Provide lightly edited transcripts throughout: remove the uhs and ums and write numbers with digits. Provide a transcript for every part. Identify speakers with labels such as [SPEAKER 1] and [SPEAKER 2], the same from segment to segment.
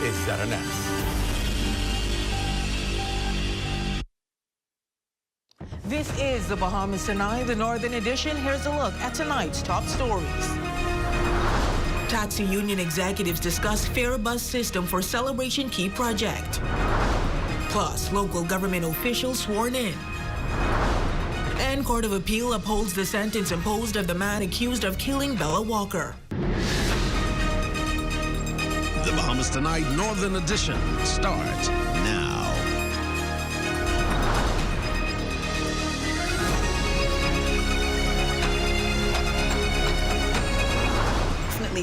[SPEAKER 1] is Zaranas. This is the Bahamas Tonight, the Northern Edition. Here's a look at tonight's top stories. Taxi union executives discuss fare bus system for Celebration Key project. Plus, local government officials sworn in. And Court of Appeal upholds the sentence imposed of the man accused of killing Bella Walker.
[SPEAKER 2] The Bahamas Tonight Northern Edition starts now.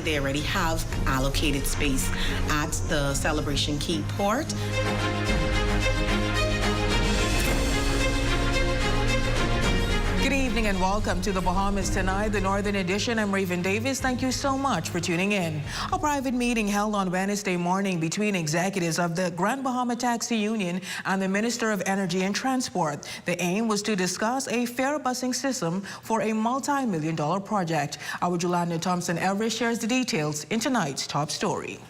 [SPEAKER 3] They already have allocated space at the Celebration Key port.
[SPEAKER 1] Good evening and welcome to the Bahamas Tonight, the Northern Edition. I'm Raven Davis. Thank you so much for tuning in. A private meeting held on Wednesday morning between executives of the Grand Bahama Taxi Union and the Minister of Energy and Transport. The aim was to discuss a fare busing system for a multi-million-dollar project. Our Jolanda Thompson-Everest shares the details in tonight's top story.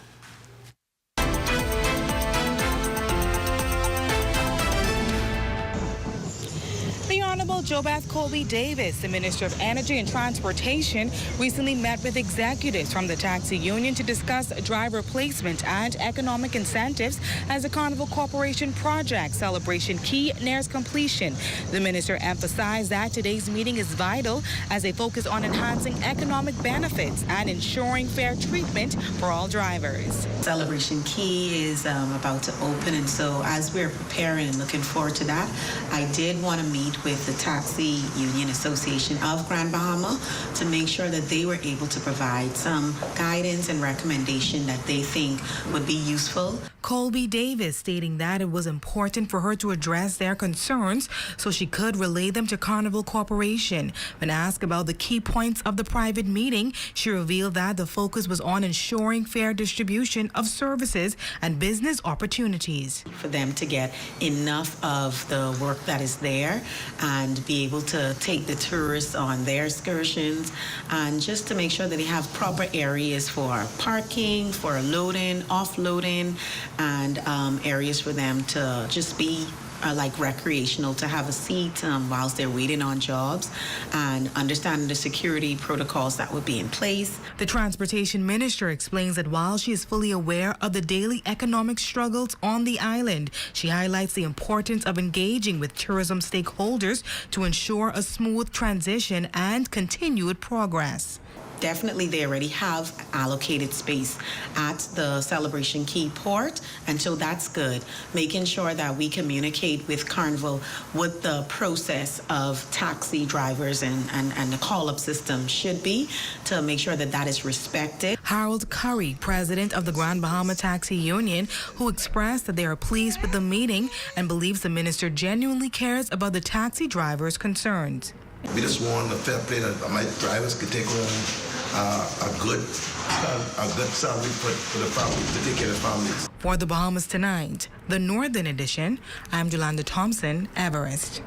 [SPEAKER 4] Honorable Jobeth Colby Davis, the Minister of Energy and Transportation, recently met with executives from the taxi union to discuss driver placement and economic incentives as the Carnival Corporation project Celebration Key nears completion. The minister emphasized that today's meeting is vital as they focus on enhancing economic benefits and ensuring fair treatment for all drivers.
[SPEAKER 3] Celebration Key is about to open, and so as we're preparing and looking forward to that, I did want to meet with the Taxi Union Association of Grand Bahama to make sure that they were able to provide some guidance and recommendation that they think would be useful.
[SPEAKER 4] Colby Davis stating that it was important for her to address their concerns so she could relay them to Carnival Corporation. When asked about the key points of the private meeting, she revealed that the focus was on ensuring fair distribution of services and business opportunities.
[SPEAKER 3] For them to get enough of the work that is there and be able to take the tourists on their excursions, and just to make sure that they have proper areas for parking, for loading, offloading, and areas for them to just be like recreational, to have a seat whilst they're waiting on jobs, and understanding the security protocols that would be in place.
[SPEAKER 4] The transportation minister explains that while she is fully aware of the daily economic struggles on the island, she highlights the importance of engaging with tourism stakeholders to ensure a smooth transition and continued progress.
[SPEAKER 3] Definitely, they already have allocated space at the Celebration Key port, and so that's good. Making sure that we communicate with Carnival what the process of taxi drivers and the call-up system should be, to make sure that that is respected.
[SPEAKER 4] Harold Curry, president of the Grand Bahama Taxi Union, who expressed that they are pleased with the meeting and believes the minister genuinely cares about the taxi drivers' concerns.
[SPEAKER 5] We just want a fair play that my drivers could take home a good salary for the family, to take care of families.
[SPEAKER 4] For the Bahamas Tonight, the Northern Edition, I'm Jolanda Thompson-Everest.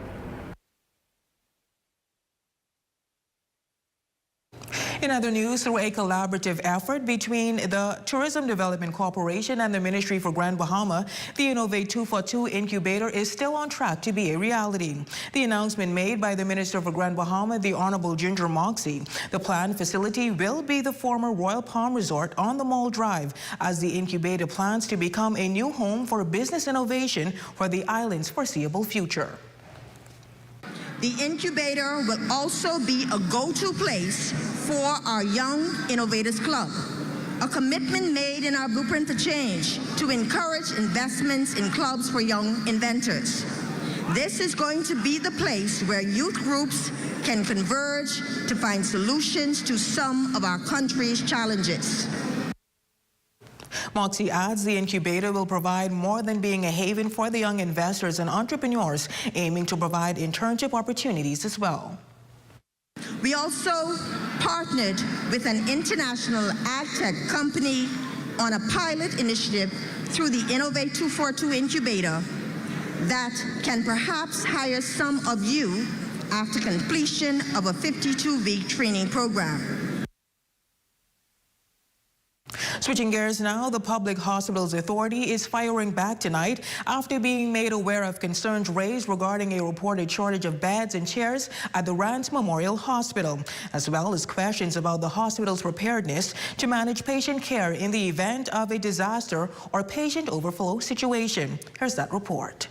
[SPEAKER 1] In other news, through a collaborative effort between the Tourism Development Corporation and the Ministry for Grand Bahama, the Innovate 242 incubator is still on track to be a reality. The announcement made by the Minister for Grand Bahama, the Honorable Ginger Moxie. The planned facility will be the former Royal Palm Resort on the Mall Drive, as the incubator plans to become a new home for business innovation for the island's foreseeable future.
[SPEAKER 6] The incubator will also be a go-to place for our Young Innovators Club, a commitment made in our Blueprint for Change to encourage investments in clubs for young inventors. This is going to be the place where youth groups can converge to find solutions to some of our country's challenges.
[SPEAKER 1] Moxie adds the incubator will provide more than being a haven for the young investors and entrepreneurs, aiming to provide internship opportunities as well.
[SPEAKER 6] We also partnered with an international ag tech company on a pilot initiative through the Innovate 242 incubator that can perhaps hire some of you after completion of a 52-week training program.
[SPEAKER 1] Switching gears now, the Public Hospitals Authority is firing back tonight after being made aware of concerns raised regarding a reported shortage of beds and chairs at the Rand Memorial Hospital, as well as questions about the hospital's preparedness to manage patient care in the event of a disaster or patient overflow situation. Here's that report.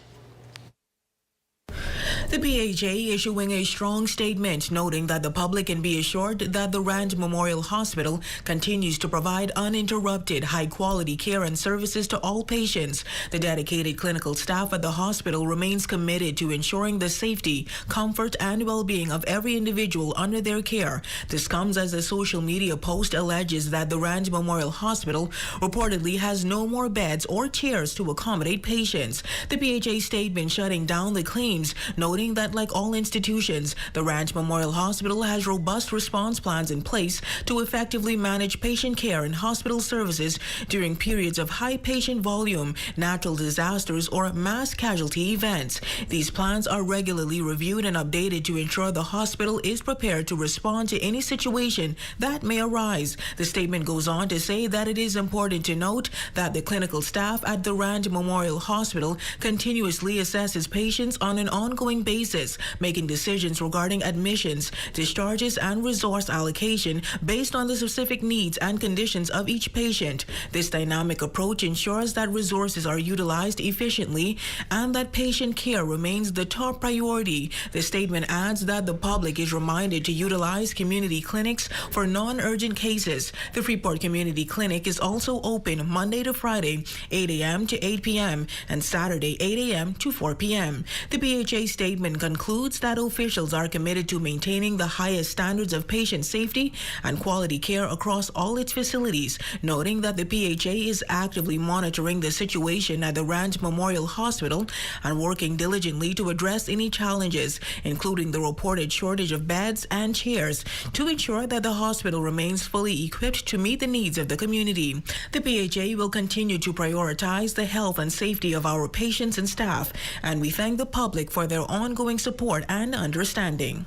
[SPEAKER 1] The PHA issuing a strong statement noting that the public can be assured that the Rand Memorial Hospital continues to provide uninterrupted, high-quality care and services to all patients. The dedicated clinical staff at the hospital remains committed to ensuring the safety, comfort, and well-being of every individual under their care. This comes as a social media post alleges that the Rand Memorial Hospital reportedly has no more beds or chairs to accommodate patients. The PHA statement shutting down the claims, noting that like all institutions, the Rand Memorial Hospital has robust response plans in place to effectively manage patient care and hospital services during periods of high patient volume, natural disasters, or mass casualty events. These plans are regularly reviewed and updated to ensure the hospital is prepared to respond to any situation that may arise. The statement goes on to say that it is important to note that the clinical staff at the Rand Memorial Hospital continuously assesses patients on an ongoing basis, making decisions regarding admissions, discharges, and resource allocation based on the specific needs and conditions of each patient. This dynamic approach ensures that resources are utilized efficiently and that patient care remains the top priority. The statement adds that the public is reminded to utilize community clinics for non-urgent cases. The Freeport Community Clinic is also open Monday to Friday, 8 a.m. to 8 p.m. and Saturday, 8 a.m. to 4 p.m. The PHA statement concludes that officials are committed to maintaining the highest standards of patient safety and quality care across all its facilities, noting that the PHA is actively monitoring the situation at the Rand Memorial Hospital and working diligently to address any challenges, including the reported shortage of beds and chairs, to ensure that the hospital remains fully equipped to meet the needs of the community. The PHA will continue to prioritize the health and safety of our patients and staff, and we thank the public for their ongoing support and understanding.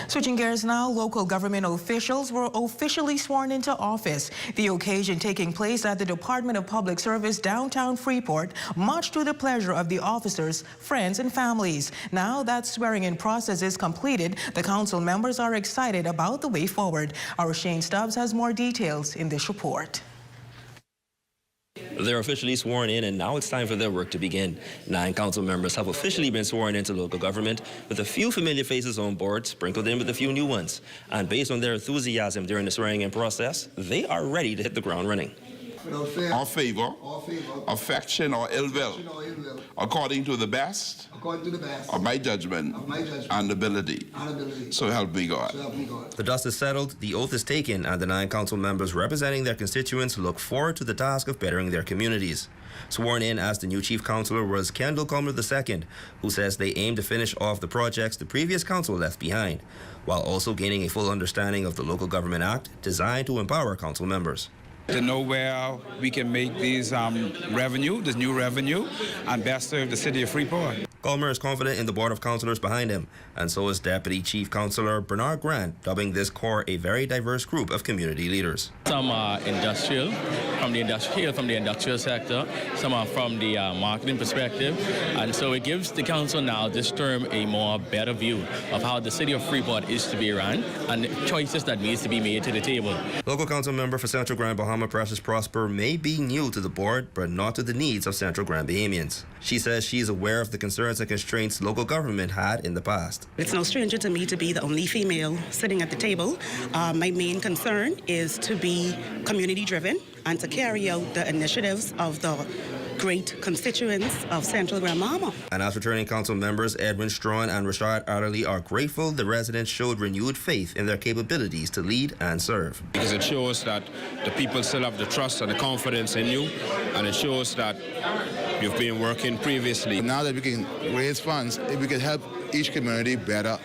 [SPEAKER 1] Switching gears now, local government officials were officially sworn into office. The occasion taking place at the Department of Public Service downtown Freeport, much to the pleasure of the officers, friends, and families. Now that swearing-in process is completed, the council members are excited about the way forward. Our Shane Stubbs has more details in this report.
[SPEAKER 7] They're officially sworn in, and now it's time for their work to begin. 9 council members have officially been sworn into local government, with a few familiar faces on board, sprinkled in with a few new ones. And based on their enthusiasm during the swearing-in process, they are ready to hit the ground running.
[SPEAKER 8] Or favor, affection or ill will, according to the best of my judgment and ability. So help me God.
[SPEAKER 7] The dust is settled, the oath is taken, and the 9 council members representing their constituents look forward to the task of bettering their communities. Sworn in as the new chief councillor was Kendall Comer II, who says they aim to finish off the projects the previous council left behind, while also gaining a full understanding of the Local Government Act designed to empower council members.
[SPEAKER 9] To know where we can make these this new revenue, and best serve the city of Freeport.
[SPEAKER 7] Comer is confident in the board of councillors behind him, and so is Deputy Chief Councillor Bernard Grant, dubbing this corps a very diverse group of community leaders.
[SPEAKER 10] Some are industrial, from the industrial sector. Some are from the marketing perspective, and so it gives the council now this term a more better view of how the city of Freeport is to be run and the choices that needs to be made to the table.
[SPEAKER 7] Local council member for Central Grand Bahama, Precious Prosper, may be new to the board, but not to the needs of Central Grand Bahamians. She says she is aware of the concerns and constraints local government had in the past.
[SPEAKER 11] It's no stranger to me to be the only female sitting at the table. My main concern is to be community-driven and to carry out the initiatives of the great constituents of Central Grand Bahama.
[SPEAKER 7] And as returning council members, Edwin Strawn and Rashad Adderley are grateful the residents showed renewed faith in their capabilities to lead and serve.
[SPEAKER 12] Because it shows that the people still have the trust and the confidence in you, and it shows that you've been working previously.
[SPEAKER 13] Now that we can raise funds, if we can help each community better,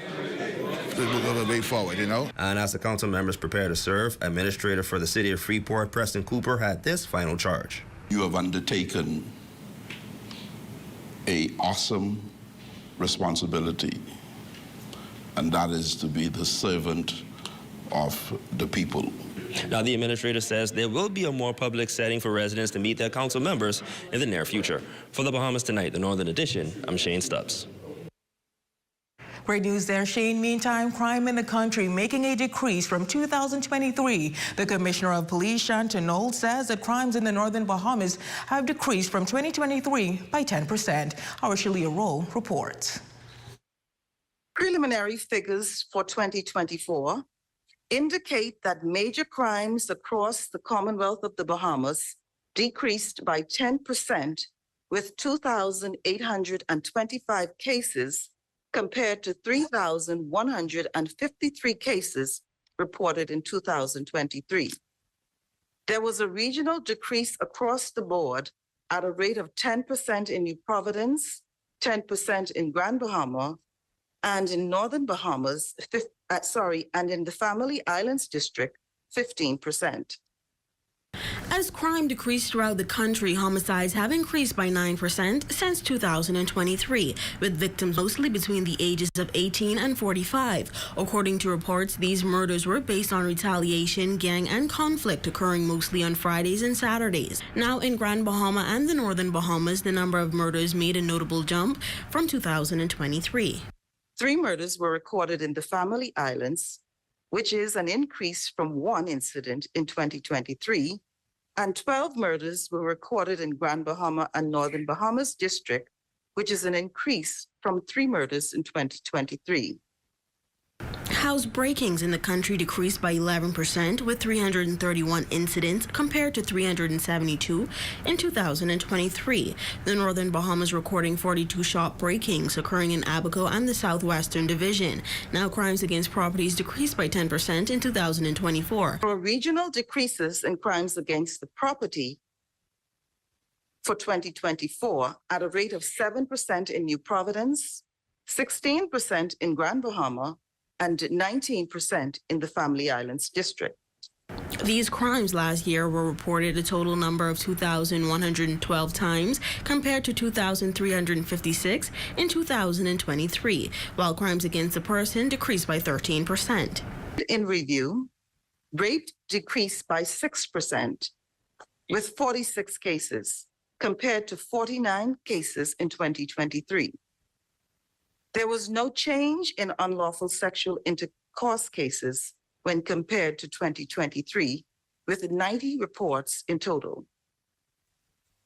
[SPEAKER 13] we'll go the way forward, you know.
[SPEAKER 7] And as the council members prepare to serve, Administrator for the City of Freeport, Preston Cooper, had this final charge.
[SPEAKER 8] You have undertaken an awesome responsibility, and that is to be the servant of the people.
[SPEAKER 7] Now, the administrator says there will be a more public setting for residents to meet their council members in the near future. For the Bahamas Tonight, the Northern Edition, I'm Shane Stubbs.
[SPEAKER 1] Great news there, Shane. Meantime, crime in the country making a decrease from 2023. The Commissioner of Police, Shanta Knoll, says that crimes in the Northern Bahamas have decreased from 2023 by 10%. Our Shalia Rowe reports.
[SPEAKER 14] Preliminary figures for 2024 indicate that major crimes across the Commonwealth of the Bahamas decreased by 10%, with 2,825 cases compared to 3,153 cases reported in 2023. There was a regional decrease across the board at a rate of 10% in New Providence, 10% in Grand Bahama, and in Northern Bahamas, and in the Family Islands District, 15%.
[SPEAKER 15] As crime decreased throughout the country, homicides have increased by 9% since 2023, with victims mostly between the ages of 18 and 45. According to reports, these murders were based on retaliation, gang, and conflict occurring mostly on Fridays and Saturdays. Now, in Grand Bahama and the Northern Bahamas, the number of murders made a notable jump from 2023.
[SPEAKER 14] 3 murders were recorded in the Family Islands, which is an increase from 1 incident in 2023, and 12 murders were recorded in Grand Bahama and Northern Bahamas District, which is an increase from 3 murders in 2023.
[SPEAKER 15] House breakings in the country decreased by 11%, with 331 incidents compared to 372 in 2023. The Northern Bahamas recording 42 shop breakings occurring in Abaco and the Southwestern Division. Now, crimes against properties decreased by 10% in 2024.
[SPEAKER 14] There were regional decreases in crimes against the property for 2024 at a rate of 7% in New Providence, 16% in Grand Bahama, and 19% in the Family Islands District.
[SPEAKER 15] These crimes last year were reported a total number of 2,112 times compared to 2,356 in 2023, while crimes against the person decreased by 13%.
[SPEAKER 14] In review, rape decreased by 6%, with 46 cases compared to 49 cases in 2023. There was no change in unlawful sexual intercourse cases when compared to 2023, with 90 reports in total.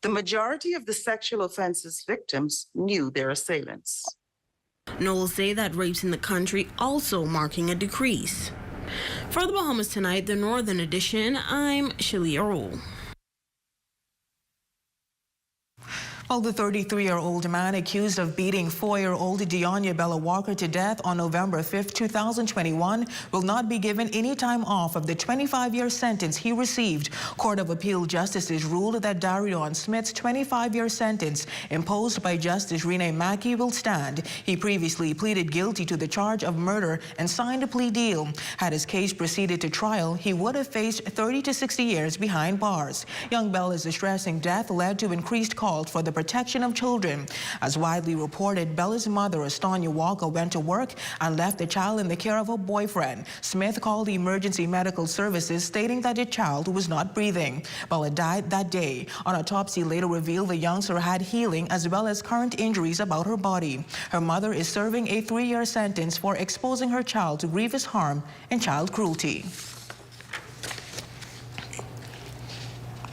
[SPEAKER 14] The majority of the sexual offenses victims knew their assailants.
[SPEAKER 15] Knowles say that rapes in the country also marking a decrease. For the Bahamas Tonight, the Northern Edition, I'm Shalia Rowe.
[SPEAKER 1] Well, the 33-year-old man accused of beating 4-year-old Deonya Bella Walker to death on November 5, 2021 will not be given any time off of the 25-year sentence he received. Court of Appeal justices ruled that Darion Smith's 25-year sentence imposed by Justice Renee Mackey will stand. He previously pleaded guilty to the charge of murder and signed a plea deal. Had his case proceeded to trial, he would have faced 30 to 60 years behind bars. Young Bella's distressing death led to increased calls for the protection of children. As widely reported, Bella's mother, Estonia Walker, went to work and left the child in the care of her boyfriend. Smith called the emergency medical services, stating that the child was not breathing. Bella died that day. An autopsy later revealed the youngster had healing as well as current injuries about her body. Her mother is serving a 3-year sentence for exposing her child to grievous harm and child cruelty.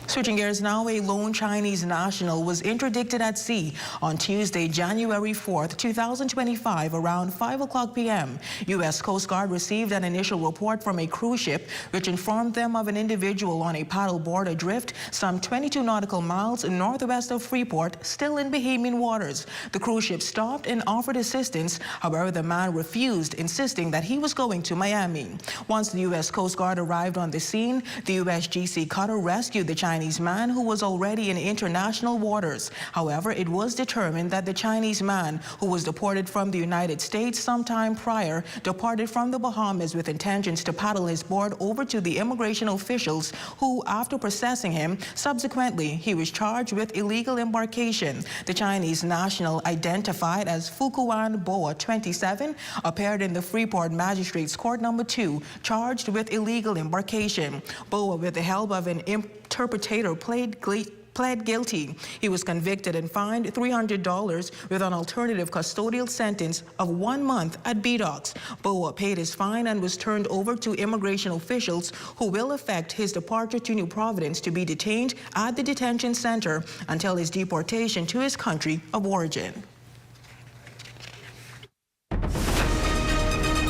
[SPEAKER 1] Switching gears now, a lone Chinese national was interdicted at sea on Tuesday, January 4th, 2025, around 5 o'clock p.m. U.S. Coast Guard received an initial report from a cruise ship which informed them of an individual on a paddleboard adrift some 22 nautical miles northwest of Freeport, still in Bahamian waters. The cruise ship stopped and offered assistance. However, the man refused, insisting that he was going to Miami. Once the U.S. Coast Guard arrived on the scene, the USGC cutter rescued the Chinese Chinese man who was already in international waters. However, it was determined that the Chinese man, who was deported from the United States sometime prior, departed from the Bahamas with intentions to paddle his board over to the immigration officials who, after processing him, subsequently he was charged with illegal embarkation. The Chinese national, identified as Fukuan Boa, 27, appeared in the Freeport Magistrates Court No. 2, charged with illegal embarkation. Boa, with the help of an interpreter, pled guilty. He was convicted and fined $300 with an alternative custodial sentence of 1 month at B-Docks. Boa paid his fine and was turned over to immigration officials who will effect his departure to New Providence to be detained at the detention center until his deportation to his country of origin.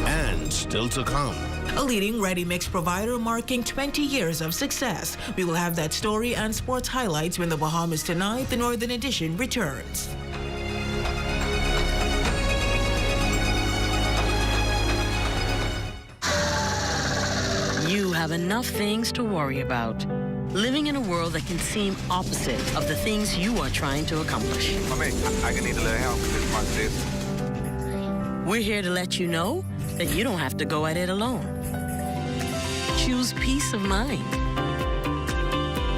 [SPEAKER 2] And still to come.
[SPEAKER 1] A leading ready-mix provider marking 20 years of success. We will have that story and sports highlights when the Bahamas Tonight, the Northern Edition, returns.
[SPEAKER 15] You have enough things to worry about. Living in a world that can seem opposite of the things you are trying to accomplish.
[SPEAKER 16] I can need a little help with this month's this.
[SPEAKER 15] We're here to let you know that you don't have to go at it alone. Choose peace of mind.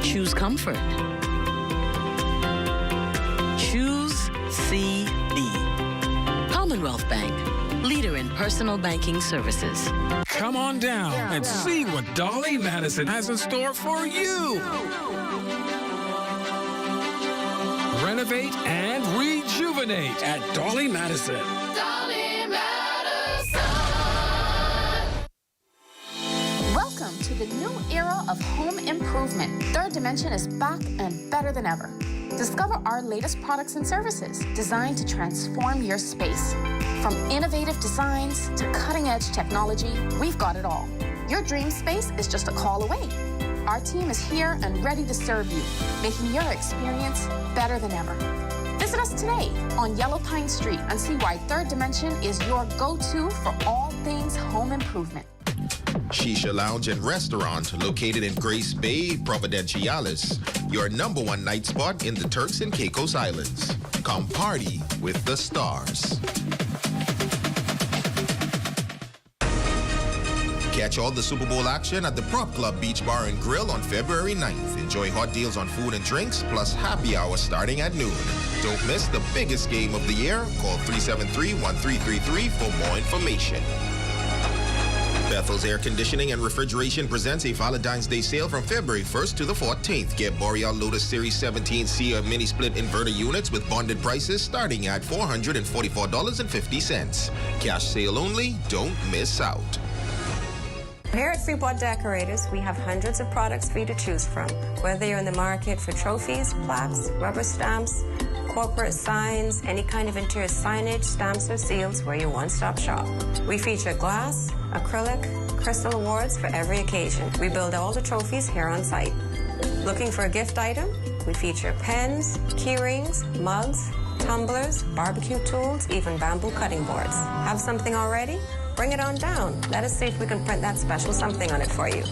[SPEAKER 15] Choose comfort. Choose CB. Commonwealth Bank, leader in personal banking services.
[SPEAKER 17] Come on down and see what Dolly Madison has in store for you. Renovate and rejuvenate at Dolly Madison.
[SPEAKER 18] Welcome to the new era of home improvement. Third Dimension is back and better than ever. Discover our latest products and services designed to transform your space. From innovative designs to cutting-edge technology, we've got it all. Your dream space is just a call away. Our team is here and ready to serve you, making your experience better than ever. Visit us today on Yellow Pine Street and see why Third Dimension is your go-to for all things home improvement.
[SPEAKER 19] Shisha Lounge and Restaurant located in Grace Bay, Providenciales, your #1 night spot in the Turks and Caicos Islands. Come party with the stars. Catch all the Super Bowl action at the Prop Club Beach Bar and Grill on February 9th. Enjoy hot deals on food and drinks, plus happy hour starting at noon. Don't miss the biggest game of the year. Call 373-1333 for more information. Bethel's Air Conditioning and Refrigeration presents a Valentine's Day sale from February 1st to the 14th. Get Boreal Lotus Series 17C or mini split inverter units with bonded prices starting at $444.50. Cash sale only. Don't miss out.
[SPEAKER 20] Here at Freeport Decorators, we have hundreds of products for you to choose from. Whether you're in the market for trophies, plaques, rubber stamps, corporate signs, any kind of interior signage, stamps, or seals, we're your one-stop shop. We feature glass, acrylic, crystal awards for every occasion. We build all the trophies here on site. Looking for a gift item? We feature pens, key rings, mugs, tumblers, barbecue tools, even bamboo cutting boards. Have something already? Bring it on down. Let us see if we can print that special something on it for you.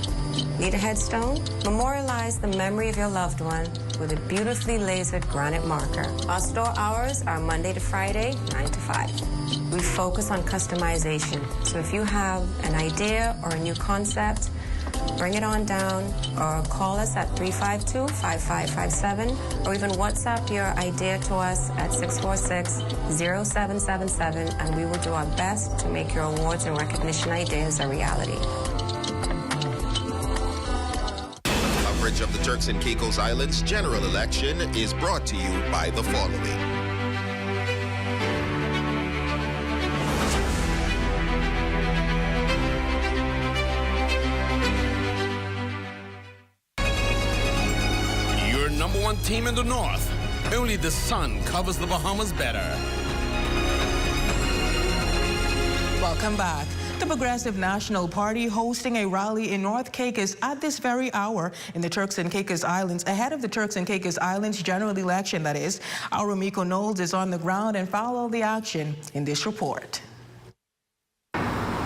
[SPEAKER 20] Need a headstone? Memorialize the memory of your loved one with a beautifully lasered granite marker. Our store hours are Monday to Friday, 9 to 5. We focus on customization. So if you have an idea or a new concept, bring it on down or call us at 352-5557 or even WhatsApp your idea to us at 646-0777 and we will do our best to make your awards and recognition ideas a reality.
[SPEAKER 19] Coverage of the Turks and Caicos Islands general election is brought to you by the following.
[SPEAKER 17] #1 team in the North. Only the sun covers the Bahamas better.
[SPEAKER 1] Welcome back. The Progressive National Party hosting a rally in North Caicos at this very hour in the Turks and Caicos Islands, ahead of the Turks and Caicos Islands general election, that is. Our Miko Knowles is on the ground and follow the action in this report.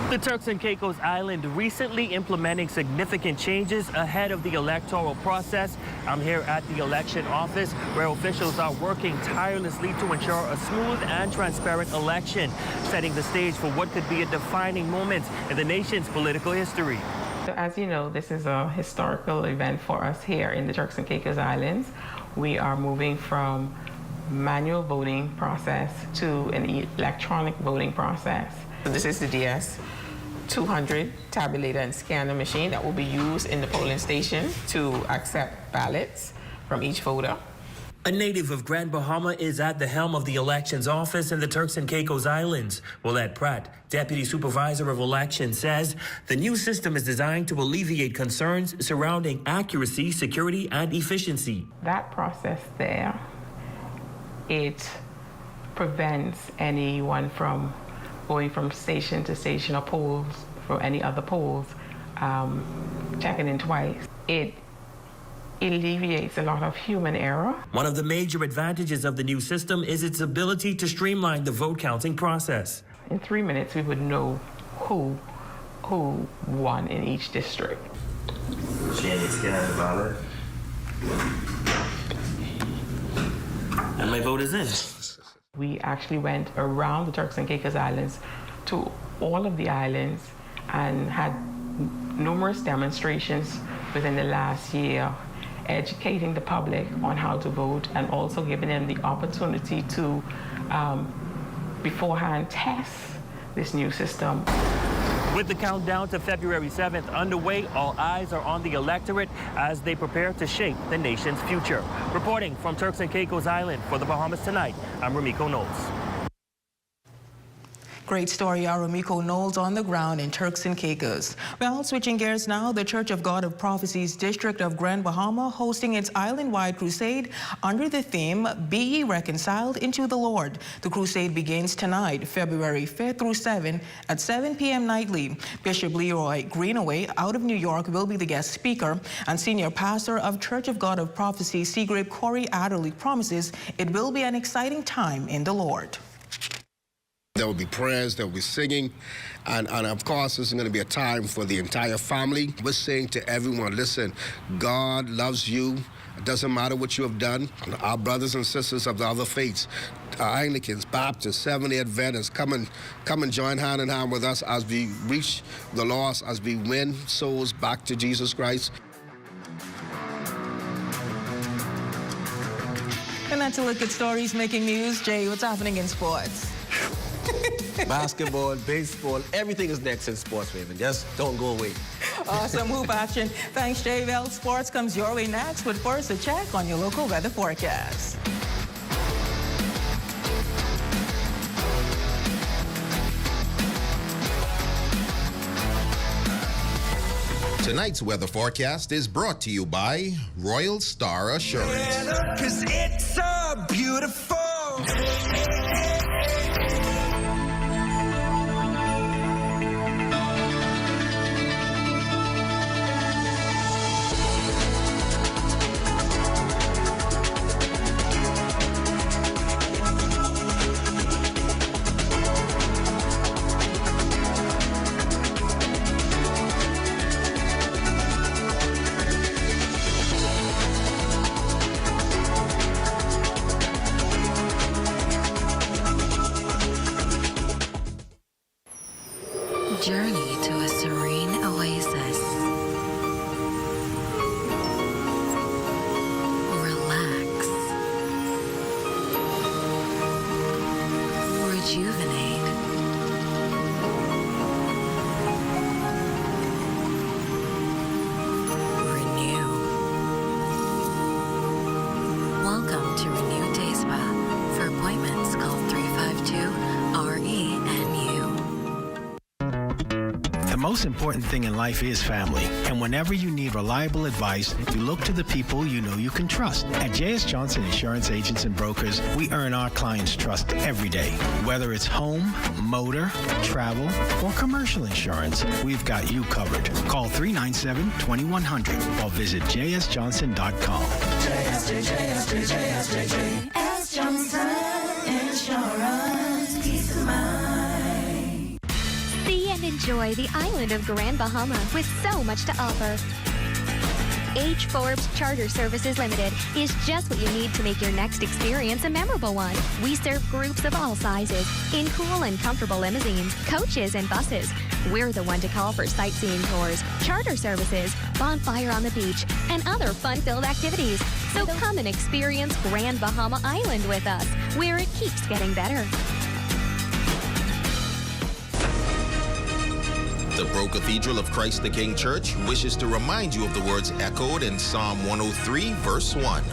[SPEAKER 21] The Turks and Caicos Island recently implementing significant changes ahead of the electoral process I'm here at the election office where officials are working tirelessly to ensure a smooth and transparent election, setting the stage for what could be a defining moment in the nation's political history.
[SPEAKER 3] So as you know, this is a historical event for us here in the Turks and Caicos Islands. We are moving from manual voting process to an electronic voting process. This is the DS-200 tabulator and scanner machine that will be used in the polling station to accept ballots from each voter.
[SPEAKER 21] A native of Grand Bahama is at the helm of the elections office in the Turks and Caicos Islands. Willette Pratt, Deputy Supervisor of Elections, says the new system is designed to alleviate concerns surrounding accuracy, security, and efficiency.
[SPEAKER 3] That process there, it prevents anyone from going from station to station or polls for any other polls, checking in twice. It alleviates a lot of human error.
[SPEAKER 21] One of the major advantages of the new system is its ability to streamline the vote counting process.
[SPEAKER 3] In 3 minutes, we would know who won in each district.
[SPEAKER 21] Scan the ballot. And my vote is in.
[SPEAKER 3] We actually went around the Turks and Caicos Islands to all of the islands and had numerous demonstrations within the last year, educating the public on how to vote and also giving them the opportunity to beforehand test this new system.
[SPEAKER 21] With the countdown to February 7th underway, all eyes are on the electorate as they prepare to shape the nation's future. Reporting from Turks and Caicos Island for the Bahamas Tonight, I'm Ramiko Knowles.
[SPEAKER 1] Great story, Aromiko Knowles on the ground in Turks and Caicos. Well, switching gears now, the Church of God of Prophecy's District of Grand Bahama hosting its island-wide crusade under the theme, Be Ye Reconciled into the Lord. The crusade begins tonight, February 5th through 7th at 7 p.m. nightly. Bishop Leroy Greenaway out of New York will be the guest speaker, and Senior Pastor of Church of God of Prophecy, Seagrape Corey Adderley promises it will be an exciting time in the Lord.
[SPEAKER 22] There will be prayers, there will be singing, and of course, this is going to be a time for the entire family. We're saying to everyone, listen, God loves you. It doesn't matter what you have done. Our brothers and sisters of the other faiths, Anglicans, Baptists, Seventh-day Adventists, come and join hand in hand with us as we reach the lost, as we win souls back to Jesus Christ.
[SPEAKER 1] And that's a look at stories making news. Jay, what's happening in sports?
[SPEAKER 23] Basketball, baseball, everything is next in sports, Raven. Just don't go away.
[SPEAKER 1] Awesome hoop action. Thanks, Jay. Well, sports comes your way next, but first a check on your local weather forecast.
[SPEAKER 19] Tonight's weather forecast is brought to you by Royal Star Assurance.
[SPEAKER 24] 'Cause it's so beautiful.
[SPEAKER 25] Journey to a serene oasis. Relax. Rejuvenate. Renew. Welcome to Renew Day Spa. For appointments, call 352-RENU.
[SPEAKER 26] The most important thing in life is family. And whenever you need reliable advice, you look to the people you know you can trust. At J.S. Johnson Insurance Agents and Brokers, we earn our clients' trust every day. Whether it's home, motor, travel, or commercial insurance, we've got you covered. Call 397-2100 or visit jsjohnson.com.
[SPEAKER 24] J.S. Johnson Insurance, peace of mind.
[SPEAKER 27] See and enjoy the island of Grand Bahama with so much to offer.
[SPEAKER 4] H. Forbes Charter Services Limited is just what you need to make your next experience a memorable one. We serve groups of all sizes in cool and comfortable limousines, coaches, and buses. We're the one to call for sightseeing tours, charter services, bonfire on the beach, and other fun-filled activities. So come and experience Grand Bahama Island with us, where it keeps getting better.
[SPEAKER 19] The Bro Cathedral of Christ the King Church wishes to remind you of the words echoed in Psalm 103, verse 1.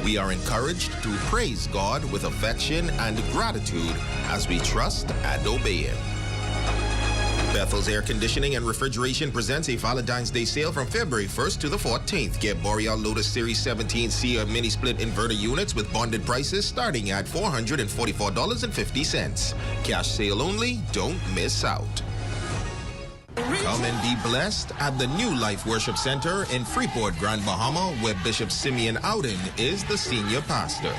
[SPEAKER 19] We are encouraged to praise God with affection and gratitude as we trust and obey Him. Bethel's Air Conditioning and Refrigeration presents a Valentine's Day sale from February 1st to the 14th. Get Boreal Lotus Series 17C mini split inverter units with bonded prices starting at $444.50. Cash sale only. Don't miss out. Come and be blessed at the New Life Worship Center in Freeport, Grand Bahama, where Bishop Simeon Ouden is the senior pastor.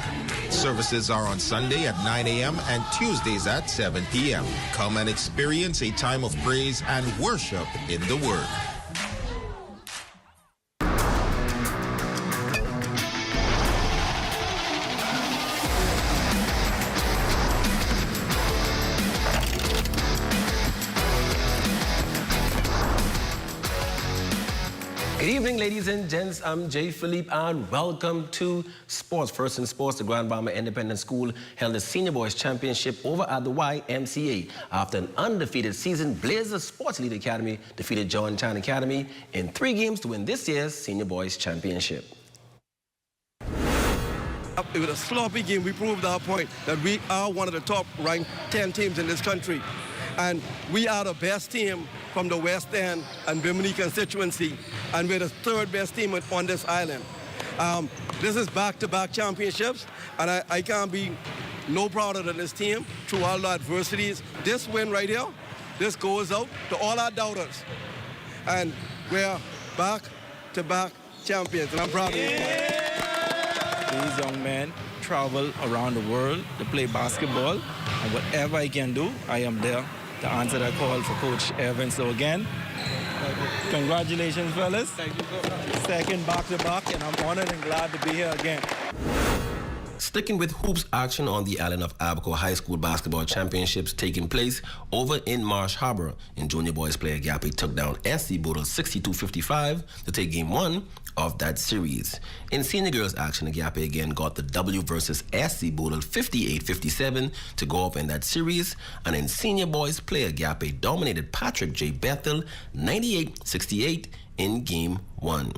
[SPEAKER 19] Services are on Sunday at 9 a.m. and Tuesdays at 7 p.m. Come and experience a time of praise and worship in the Word.
[SPEAKER 23] Good evening, ladies and gents. I'm Jay Philippe, and welcome to Sports. First in Sports, the Grand Bahama Independent School held the Senior Boys Championship over at the YMCA. After an undefeated season, Blazers Sports Elite Academy defeated John Chan Academy in 3 games to win this year's Senior Boys Championship.
[SPEAKER 5] It was a sloppy game. We proved our point that we are one of the top ranked 10 teams in this country. And we are the best team from the West End and Bimini constituency, and we're the 3rd best team on this island. This is back-to-back championships, and I can't be no prouder than this team through all the adversities. This win right here, this goes out to all our doubters. And we're back-to-back champions, and I'm proud of you.
[SPEAKER 6] These young men travel around the world to play basketball, and whatever I can do, I am there to answer that call for Coach Evans. So again, congratulations, fellas. Thank you. Second back-to-back, and I'm honored and glad to be here again.
[SPEAKER 23] Sticking with hoops action on the island of Abaco High School Basketball Championships taking place over in Marsh Harbor. In junior boys player Agape took down SC Boodle 62-55 to take game 1 of that series. In senior girls action, Agape again got the W versus SC Boodle 58-57 to go up in that series. And in senior boys play, Agape dominated Patrick J. Bethel 98-68 in game 1.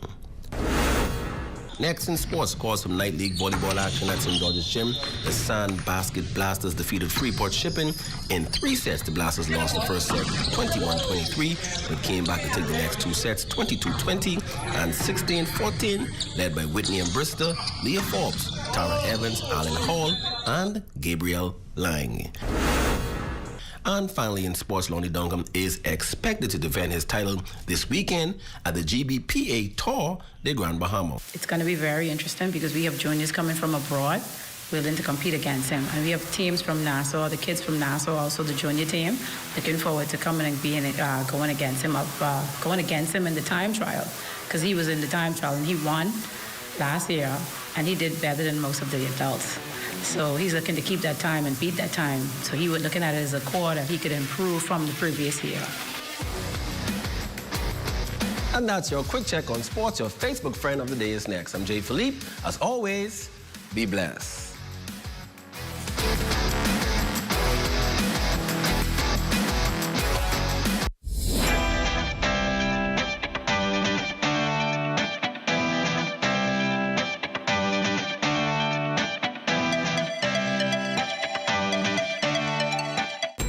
[SPEAKER 23] Next in sports, scores from Night League volleyball action at St. George's Gym. The Sand Basket Blasters defeated Freeport Shipping in 3 sets. The Blasters lost the first set 21-23, but came back to take the next 2 sets 22-20 and 16-14, led by Whitney and Bristol, Leah Forbes, Tara Evans, Alan Hall, and Gabriel Lang. And finally in sports, Lonnie Duncan is expected to defend his title this weekend at the GBPA Tour de Grand Bahama.
[SPEAKER 9] It's going to be very interesting because we have juniors coming from abroad willing to compete against him. And we have teams from Nassau, the kids from Nassau, also the junior team, looking forward to coming and being going against him in the time trial, because he was in the time trial and he won last year and he did better than most of the adults. So he's looking to keep that time and beat that time. So he was looking at it as a core that he could improve from the previous year.
[SPEAKER 23] And that's your quick check on sports. Your Facebook friend of the day is next. I'm Jay Philippe. As always, be blessed.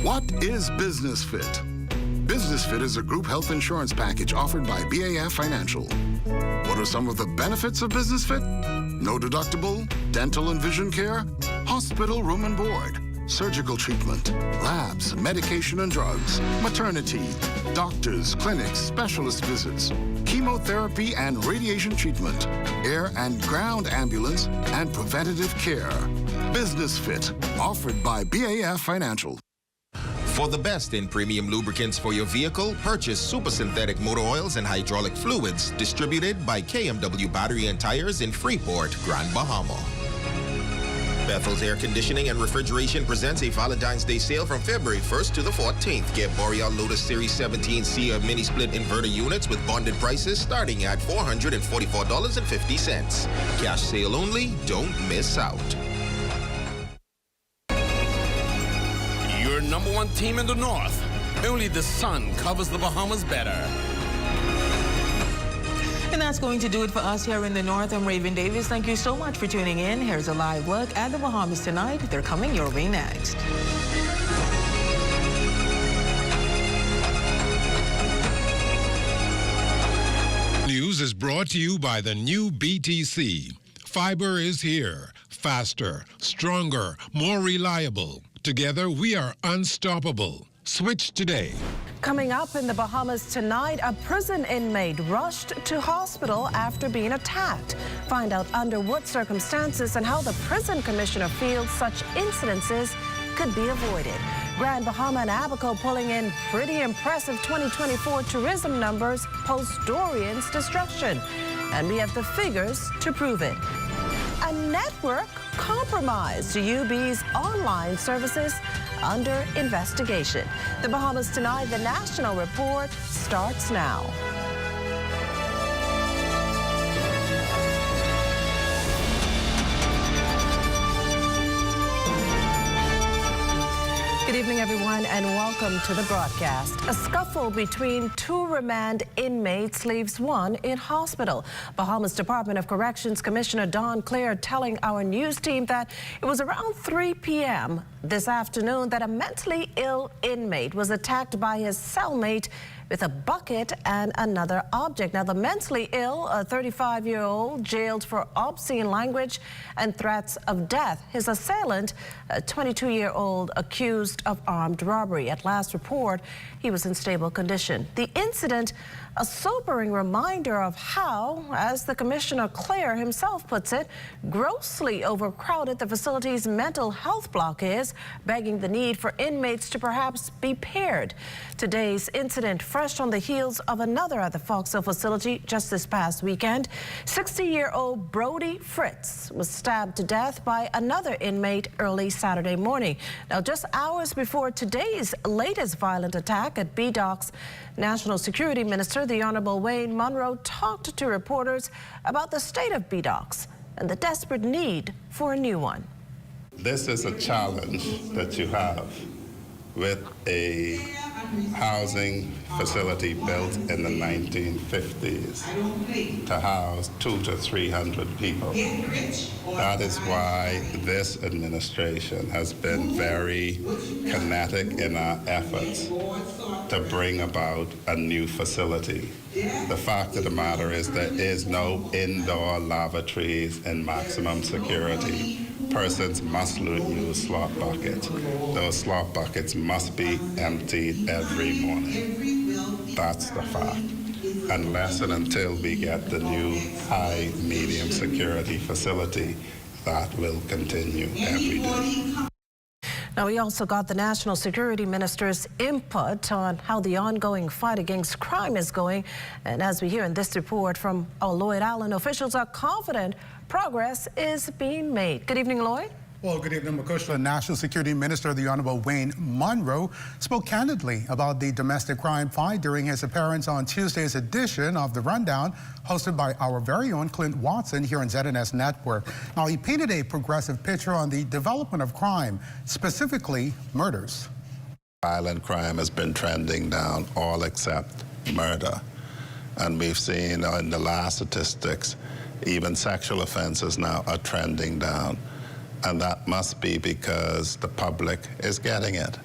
[SPEAKER 10] What is Business Fit? Business Fit is a group health insurance package offered by BAF Financial. What are some of the benefits of Business Fit? No deductible, dental and vision care, hospital room and board, surgical treatment, labs, medication and drugs, maternity, doctors, clinics, specialist visits, chemotherapy and radiation treatment, air and ground ambulance, and preventative care. Business Fit, offered by BAF Financial.
[SPEAKER 19] For the best in premium lubricants for your vehicle, purchase Super Synthetic Motor Oils and Hydraulic Fluids, distributed by KMW Battery and Tires in Freeport, Grand Bahama. Bethel's Air Conditioning and Refrigeration presents a Valentine's Day sale from February 1st to the 14th. Get Boreal Lotus Series 17C or mini split inverter units with bonded prices starting at $444.50. Cash sale only. Don't miss out.
[SPEAKER 2] Your number one team in the North. Only the sun covers the Bahamas better.
[SPEAKER 1] And that's going to do it for us here in the North. I'm Raven Davis. Thank you so much for tuning in. Here's a live look at the Bahamas tonight. They're coming your way next.
[SPEAKER 7] News is brought to you by the new BTC. Fiber is here. Faster, stronger, more reliable. Together, we are unstoppable. Switch today.
[SPEAKER 8] Coming up in the Bahamas tonight, a prison inmate rushed to hospital after being attacked. Find out under what circumstances and how the prison commissioner feels such incidences could be avoided. Grand Bahama and Abaco pulling in pretty impressive 2024 tourism numbers post Dorian's destruction. And we have the figures to prove it. A network compromised UB's online services under investigation. The Bahamas tonight, the National Report starts now. Good evening, everyone, and welcome to the broadcast. A scuffle between two remand inmates leaves one in hospital. Bahamas Department of Corrections Commissioner Don Clare telling our news team that it was around 3 p.m. this afternoon that a mentally ill inmate was attacked by his cellmate with a bucket and another object. Now, the mentally ill, a 35-year-old, jailed for obscene language and threats of death. His assailant, a 22-year-old, accused of armed robbery. At last report, he was in stable condition. The incident, a sobering reminder of how, as the Commissioner Clare himself puts it, grossly overcrowded the facility's mental health block is, begging the need for inmates to perhaps be paired. Today's incident fresh on the heels of another at the Fox Hill facility just this past weekend. 60-year-old Brody Fritz was stabbed to death by another inmate early Saturday morning. Now, just hours before today's latest violent attack at B-Docks, National Security Minister, the Honorable Wayne Munro, talked to reporters about the state of B-Docks and the desperate need for a new one.
[SPEAKER 11] This is a challenge that you have with a housing facility built in the 1950s to house 200 to 300 people. That is why this administration has been very kinetic in our efforts to bring about a new facility. The fact of the matter is there is no indoor lavatories in maximum security. Persons must use slop buckets. Those slop buckets must be emptied every morning. That's the fact. Unless and until we get the new high, medium security facility, that will continue every day.
[SPEAKER 8] Now, we also got the National Security Minister's input on how the ongoing fight against crime is going. And as we hear in this report from our Lloyd Allen, officials are confident progress is being made. Good evening, Lloyd.
[SPEAKER 12] Well, good evening, Makushla. National Security Minister, the Honorable Wayne Munro, spoke candidly about the domestic crime fight during his appearance on Tuesday's edition of The Rundown, hosted by our very own Clint Watson here on ZNS Network. Now, he painted a progressive picture on the development of crime, specifically murders.
[SPEAKER 11] Violent crime has been trending down, all except murder. And we've seen in the last statistics, even sexual offenses now are trending down. And that must be because the public is getting it.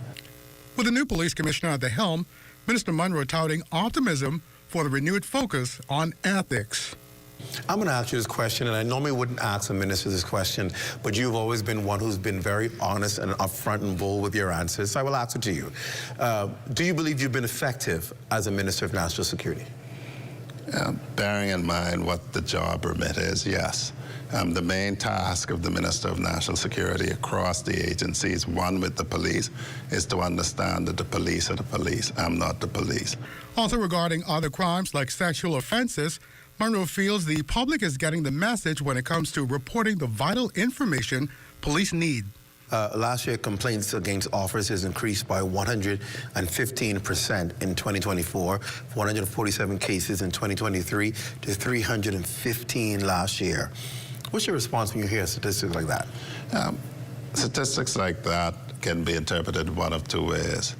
[SPEAKER 12] With the new police commissioner at the helm, Minister Munro touting optimism for the renewed focus on ethics.
[SPEAKER 13] I'm going to ask you this question, and I normally wouldn't ask a minister this question, but you've always been one who's been very honest and upfront and bold with your answers, so I will ask it to you. Do you believe you've been effective as a Minister of National Security?
[SPEAKER 11] Bearing in mind what the job remit is, yes. The main task of the Minister of National Security across the agencies, one with the police, is to understand that the police are the police. I'm not the police.
[SPEAKER 12] Also regarding other crimes like sexual offenses, Monroe feels the public is getting the message when it comes to reporting the vital information police need.
[SPEAKER 13] Last year, complaints against officers increased by 115% in 2024, 147 cases in 2023 to 315 last year. What's your response when you hear statistics like that?
[SPEAKER 11] Statistics like that can be interpreted one of two ways.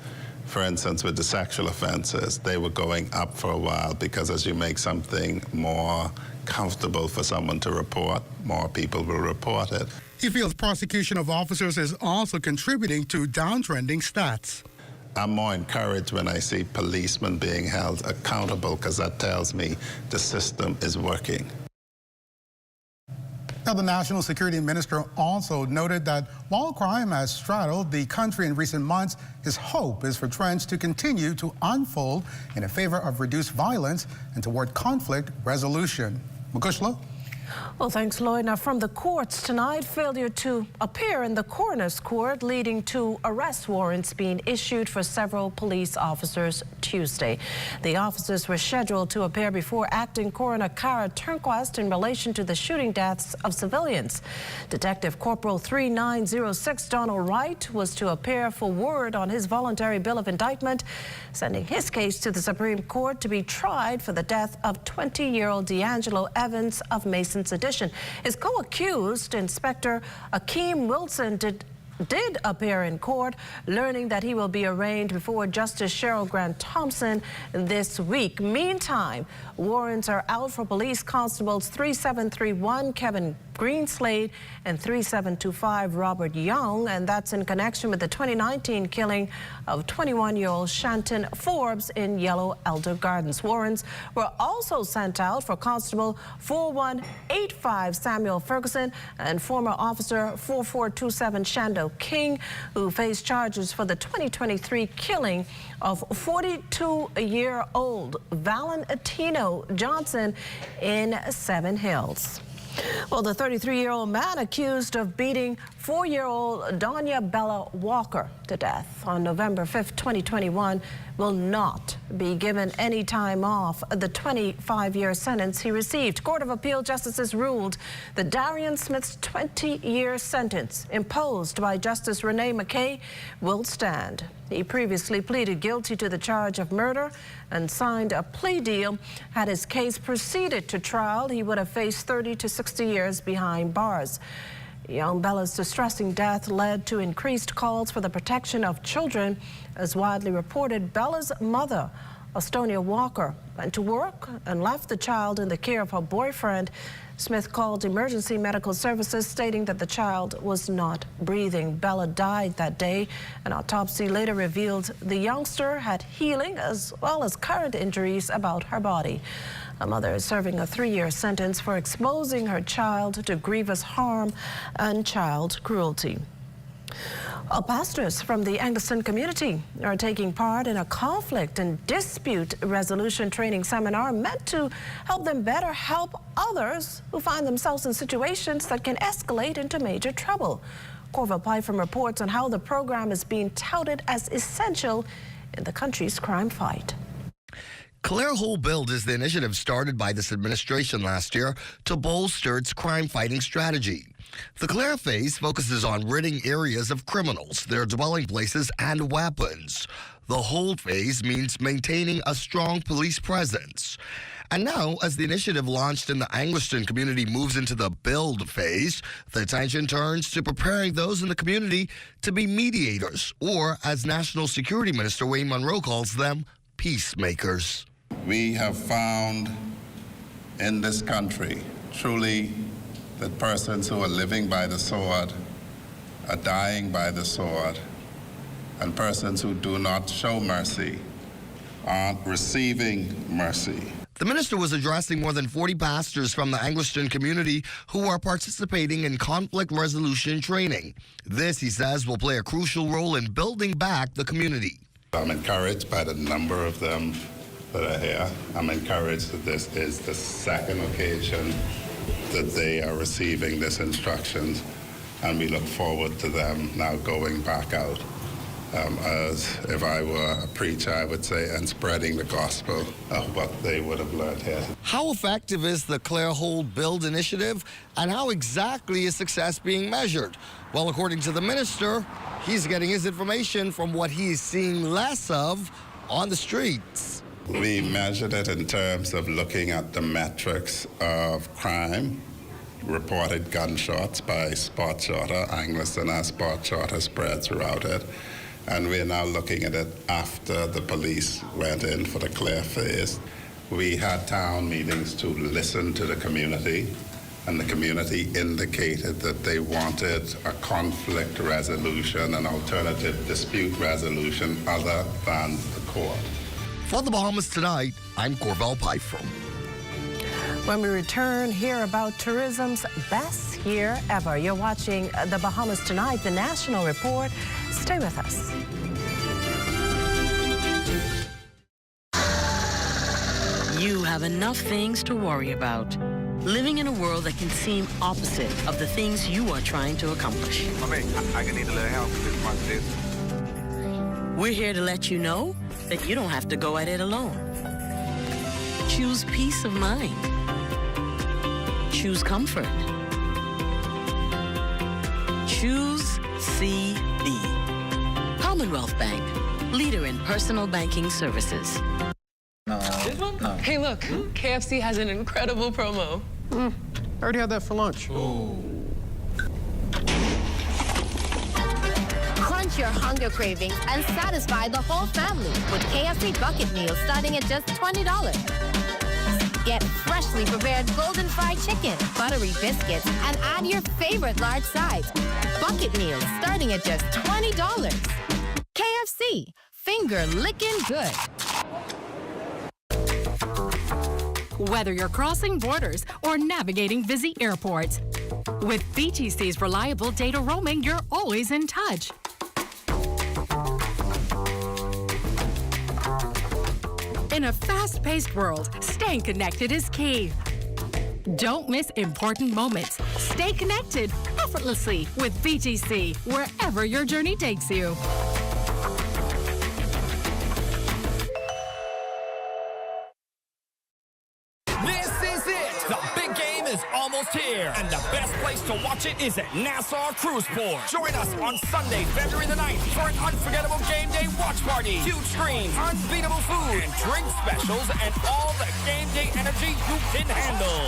[SPEAKER 11] For instance, with the sexual offenses, they were going up for a while because as you make something more comfortable for someone to report, more people will report it.
[SPEAKER 12] He feels prosecution of officers is also contributing to downtrending stats.
[SPEAKER 11] I'm more encouraged when I see policemen being held accountable because that tells me the system is working.
[SPEAKER 12] Now, the National Security Minister also noted that while crime has straddled the country in recent months, his hope is for trends to continue to unfold in favor of reduced violence and toward conflict resolution. Mukushla?
[SPEAKER 8] Well, thanks, Lloyd. Now, from the courts tonight, failure to appear in the coroner's court leading to arrest warrants being issued for several police officers Tuesday. The officers were scheduled to appear before acting coroner Cara Turnquist in relation to the shooting deaths of civilians. Detective Corporal 3906 Donald Wright was to appear for word on his voluntary bill of indictment, sending his case to the Supreme Court to be tried for the death of 20-year-old D'Angelo Evans of Mason's Addition. His co-accused, Inspector Akeem Wilson, did appear in court, learning that he will be arraigned before Justice Cheryl Grant Thompson this week. Meantime, warrants are out for police constables 3731 Kevin Greenslade and 3725 Robert Young, and that's in connection with the 2019 killing of 21-year-old Shanton Forbes in Yellow Elder Gardens. Warrants were also sent out for Constable 4185 Samuel Ferguson and former Officer 4427 Shando King, who faced charges for the 2023 killing of 42-year-old Valentino Johnson in Seven Hills. Well, the 33-year-old man accused of beating 4-year-old Donya Bella Walker to death on November 5th, 2021, will not be given any time off the 25-year sentence he received. Court of Appeal justices ruled that Darian Smith's 20-year sentence imposed by Justice Renee McKay will stand. He previously pleaded guilty to the charge of murder and signed a plea deal. Had his case proceeded to trial, he would have faced 30 to 60 years behind bars. Young Bella's distressing death led to increased calls for the protection of children. As widely reported, Bella's mother, Estonia Walker, went to work and left the child in the care of her boyfriend. Smith called emergency medical services, stating that the child was not breathing. Bella died that day. An autopsy later revealed the youngster had healing as well as current injuries about her body. A mother is serving a 3-year sentence for exposing her child to grievous harm and child cruelty. Pastors from the Anglican community are taking part in a conflict and dispute resolution training seminar meant to help them better help others who find themselves in situations that can escalate into major trouble. Corval Python reports on how the program is being touted as essential in the country's crime fight.
[SPEAKER 14] Claire Whole Build is the initiative started by this administration last year to bolster its crime-fighting strategy. The Claire phase focuses on ridding areas of criminals, their dwelling places, and weapons. The Whole phase means maintaining a strong police presence. And now, as the initiative launched in the Anglican community moves into the build phase, the attention turns to preparing those in the community to be mediators, or as National Security Minister Wayne Monroe calls them, peacemakers.
[SPEAKER 11] We have found in this country truly that persons who are living by the sword are dying by the sword, and persons who do not show mercy aren't receiving mercy.
[SPEAKER 14] The minister was addressing more than 40 pastors from the Anglican community who are participating in conflict resolution training. This, he says, will play a crucial role in building back the community.
[SPEAKER 11] I'm encouraged by the number of them that are here. I'm encouraged that this is the second occasion that they are receiving this instructions, and we look forward to them now going back out. As if I were a preacher, I would say, and spreading the gospel of what they would have learned here.
[SPEAKER 14] How effective is the Clare Hold Build initiative, and how exactly is success being measured? Well, according to the minister, he's getting his information from what he's seeing less of on the streets.
[SPEAKER 11] We measured it in terms of looking at the metrics of crime, reported gunshots by spot shotter, Angleston as spot shotter spread throughout it. And we're now looking at it after the police went in for the Clare phase. We had town meetings to listen to the community, and the community indicated that they wanted a conflict resolution, an alternative dispute resolution other than the court.
[SPEAKER 14] For the Bahamas Tonight, I'm Corbell Pfeiffer.
[SPEAKER 8] When we return, hear about tourism's best year ever. You're watching the Bahamas Tonight, the National Report. Stay with us.
[SPEAKER 3] You have enough things to worry about. Living in a world that can seem opposite of the things you are trying to accomplish.
[SPEAKER 15] I can need a little help with this.
[SPEAKER 3] We're here to let you know that you don't have to go at it alone. Choose peace of mind. Choose comfort. Choose CB. Commonwealth Bank, leader in personal banking services.
[SPEAKER 16] This one? No. Hey, look, KFC has an incredible promo.
[SPEAKER 17] I already had that for lunch.
[SPEAKER 18] Crunch your hunger cravings and satisfy the whole family with KFC bucket meals starting at just $20. Get freshly prepared golden fried chicken, buttery biscuits, and add your favorite large size. Bucket meals starting at just $20. KFC, finger licking good.
[SPEAKER 20] Whether you're crossing borders or navigating busy airports, with BTC's reliable data roaming, you're always in touch. In a fast-paced world, staying connected is key. Don't miss important moments. Stay connected effortlessly with BTC, wherever your journey takes you.
[SPEAKER 27] This is it! The big game is almost here, and the best place to watch it is at Nassau Cruise Port. Join us on Sunday, February the 9th for an unforgettable game day watch party. Huge screens, unbeatable food, and drink specials, and all the game day energy you can handle.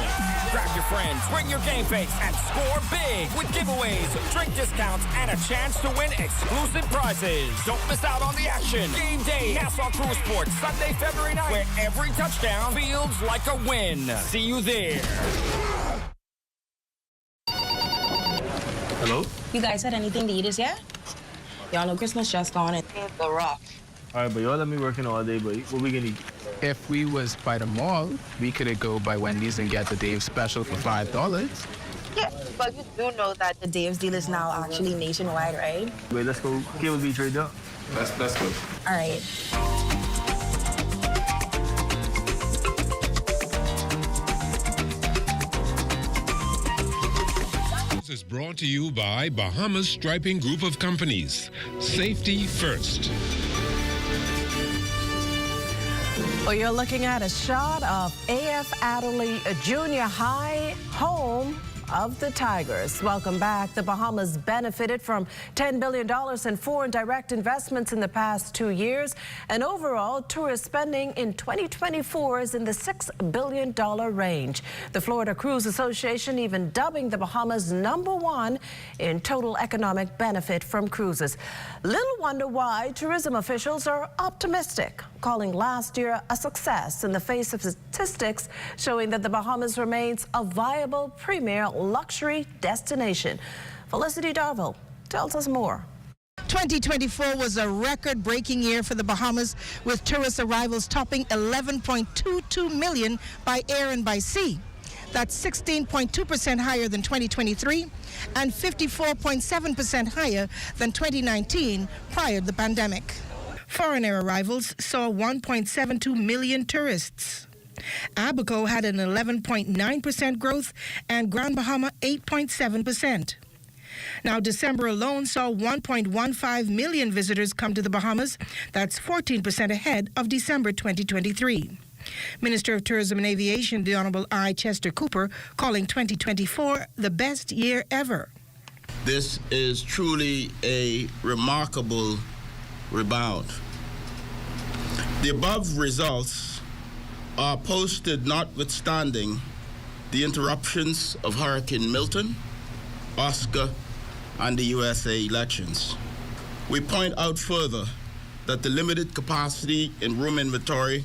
[SPEAKER 27] Grab your friends, bring your game face, and score big with giveaways, drink discounts, and a chance to win exclusive prizes. Don't miss out on the action. Game day, Nassau Cruise Port, Sunday, February 9th, where every touchdown feels like a win. See you there.
[SPEAKER 28] Hello?
[SPEAKER 29] You guys had anything to eat as yet? Y'all know Christmas just gone and things go rough.
[SPEAKER 28] All right, but y'all let me working all day, but what we gonna eat?
[SPEAKER 30] If we was by the mall, we could go by Wendy's and get the Dave special for $5.
[SPEAKER 29] Yeah, but you do know that the Dave's deal is now actually nationwide, right?
[SPEAKER 28] Wait, let's go. Cable Beach right there.
[SPEAKER 30] Let's go.
[SPEAKER 29] All right.
[SPEAKER 7] Is brought to you by Bahamas Striping Group of Companies. Safety first.
[SPEAKER 8] Well, you're looking at a shot of A.F. Adderley Junior High, home of the Tigers. Welcome back. The Bahamas benefited from $10 billion in foreign direct investments in the past 2 years. And overall, tourist spending in 2024 is in the $6 billion range. The Florida Cruise Association even dubbing the Bahamas #1 in total economic benefit from cruises. Little wonder why tourism officials are optimistic, calling last year a success in the face of statistics showing that the Bahamas remains a viable premier luxury destination. Felicity Darville tells us more.
[SPEAKER 31] 2024 was a record-breaking year for the Bahamas, with tourist arrivals topping 11.22 million by air and by sea. That's 16.2% higher than 2023 and 54.7% higher than 2019 prior to the pandemic. Foreigner arrivals saw 1.72 million tourists. Abaco had an 11.9% growth and Grand Bahama 8.7%. Now, December alone saw 1.15 million visitors come to the Bahamas. That's 14% ahead of December 2023. Minister of Tourism and Aviation, the Honorable I. Chester Cooper, calling 2024 the best year ever.
[SPEAKER 4] This is truly a remarkable rebound. The above results are posted notwithstanding the interruptions of Hurricane Milton, Oscar, and the USA elections. We point out further that the limited capacity in room inventory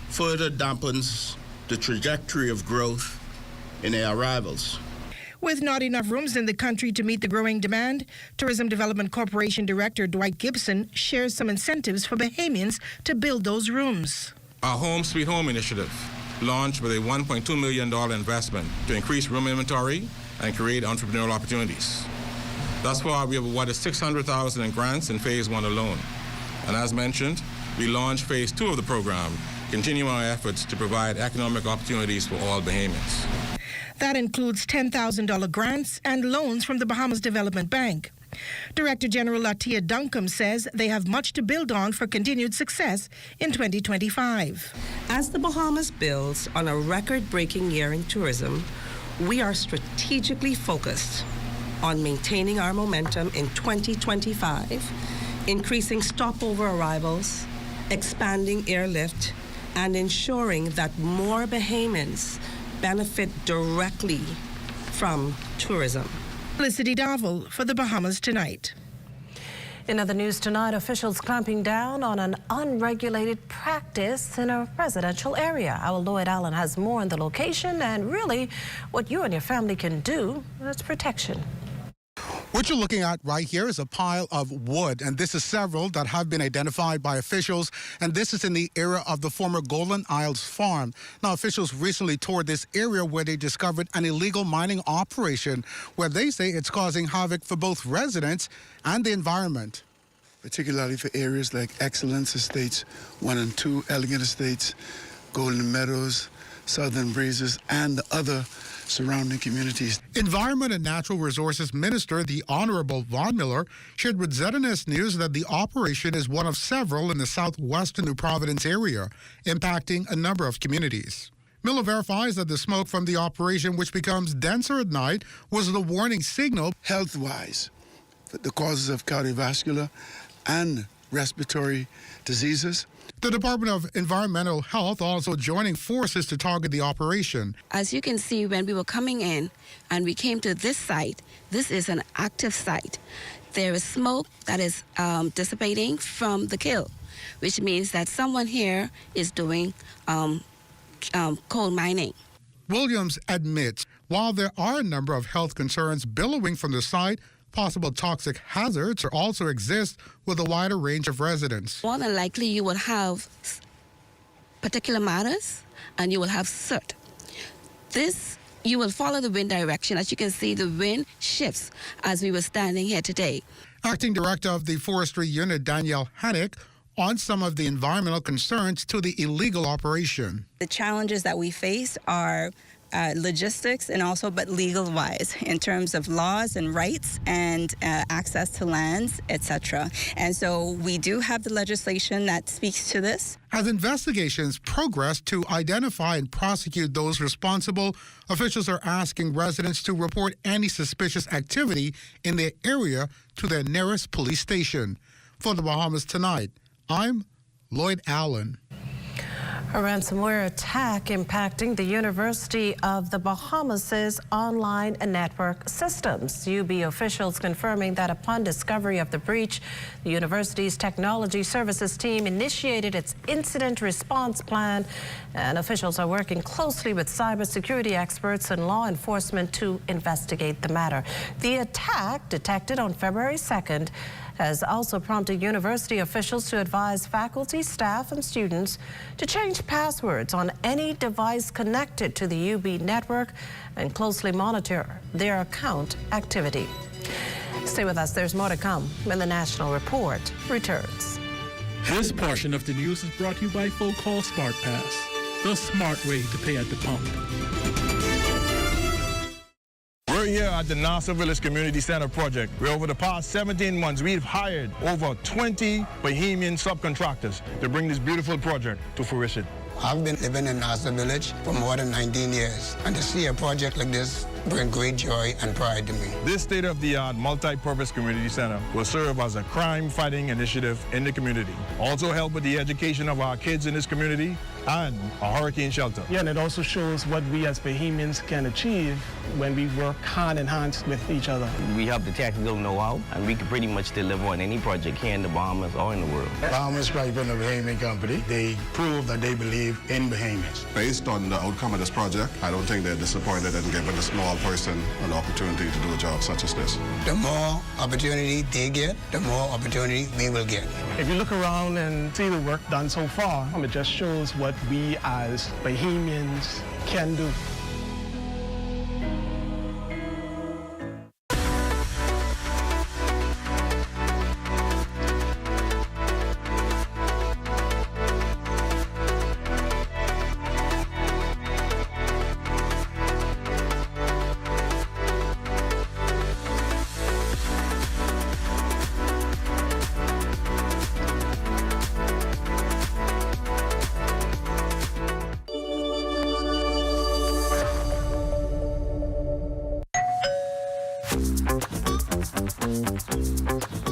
[SPEAKER 4] further dampens the trajectory of growth in air arrivals.
[SPEAKER 31] With not enough rooms in the country to meet the growing demand, Tourism Development Corporation Director Dwight Gibson shares some incentives for Bahamians to build those rooms.
[SPEAKER 5] Our Home Sweet Home initiative, launched with a $1.2 million investment to increase room inventory and create entrepreneurial opportunities. Thus far, we have awarded $600,000 in grants in Phase 1 alone. And as mentioned, we launched Phase 2 of the program, continuing our efforts to provide economic opportunities for all Bahamians.
[SPEAKER 31] That includes $10,000 grants and loans from the Bahamas Development Bank. Director General Latia Duncombe says they have much to build on for continued success in 2025.
[SPEAKER 6] As the Bahamas builds on a record-breaking year in tourism, we are strategically focused on maintaining our momentum in 2025, increasing stopover arrivals, expanding airlift, and ensuring that more Bahamians benefit directly from tourism.
[SPEAKER 31] Felicity Darville for the Bahamas Tonight.
[SPEAKER 8] In other news tonight, officials clamping down on an unregulated practice in a residential area. Our Lloyd Allen has more on the location and really what you and your family can do. That's protection.
[SPEAKER 12] What you're looking at right here is a pile of wood, and this is several that have been identified by officials, and this is in the area of the former Golden Isles farm. Now, officials recently toured this area where they discovered an illegal mining operation where they say it's causing havoc for both residents and the environment.
[SPEAKER 9] Particularly for areas like Excellence Estates 1 and 2, Elegant Estates, Golden Meadows, Southern Breezes, and the other surrounding communities.
[SPEAKER 12] Environment and Natural Resources Minister, the Honorable Von Miller, shared with ZNS News that the operation is one of several in the southwestern New Providence area, impacting a number of communities. Miller verifies that the smoke from the operation, which becomes denser at night, was the warning signal.
[SPEAKER 9] Health-wise, the causes of cardiovascular and respiratory diseases.
[SPEAKER 12] The Department of Environmental Health also joining forces to target the operation.
[SPEAKER 10] As you can see, when we were coming in and we came to this site, this is an active site. There is smoke that is dissipating from the kill, which means that someone here is doing coal mining.
[SPEAKER 12] Williams admits, while there are a number of health concerns billowing from the site, possible toxic hazards also exist with a wider range of residents.
[SPEAKER 10] More than likely, you will have particulate matters and you will have soot. This, you will follow the wind direction. As you can see, the wind shifts as we were standing here today.
[SPEAKER 12] Acting Director of the Forestry Unit, Danielle Hannick, on some of the environmental concerns to the illegal operation.
[SPEAKER 21] The challenges that we face are logistics and also but legal wise in terms of laws and rights and access to lands, etc. And so we do have the legislation that speaks to this.
[SPEAKER 12] As investigations progress to identify and prosecute those responsible, officials are asking residents to report any suspicious activity in their area to their nearest police station. For the Bahamas Tonight, I'm Lloyd Allen.
[SPEAKER 8] A ransomware attack impacting the University of the Bahamas' online network systems. UB officials confirming that upon discovery of the breach, the university's technology services team initiated its incident response plan, and officials are working closely with cybersecurity experts and law enforcement to investigate the matter. The attack, detected on February 2nd, has also prompted university officials to advise faculty, staff, and students to change passwords on any device connected to the UB network and closely monitor their account activity. Stay with us. There's more to come when the National Report returns.
[SPEAKER 1] This portion of the news is brought to you by folk called Smart Pass, the smart way to pay at the pump.
[SPEAKER 2] We're here at the Nassau Village Community Center project, where over the past 17 months, we've hired over 20 Bahamian subcontractors to bring this beautiful project to fruition.
[SPEAKER 11] I've been living in Nassau Village for more than 19 years, and to see a project like this brings great joy and pride to me.
[SPEAKER 2] This state-of-the-art multi-purpose community center will serve as a crime-fighting initiative in the community. Also help with the education of our kids in this community and a hurricane shelter.
[SPEAKER 17] Yeah, and it also shows what we as Bahamians can achieve when we work hand in hand with each other.
[SPEAKER 13] We have the technical know-how, and we can pretty much deliver on any project here in the Bahamas or in the world.
[SPEAKER 14] Bahamas Pipe and the Bahamian Company, they prove that they believe in Bahamians.
[SPEAKER 19] Based on the outcome of this project, I don't think they're disappointed in giving a small person an opportunity to do a job such as this.
[SPEAKER 11] The more opportunity they get, the more opportunity we will get.
[SPEAKER 17] If you look around and see the work done so far, it just shows what we as Bahamians can do.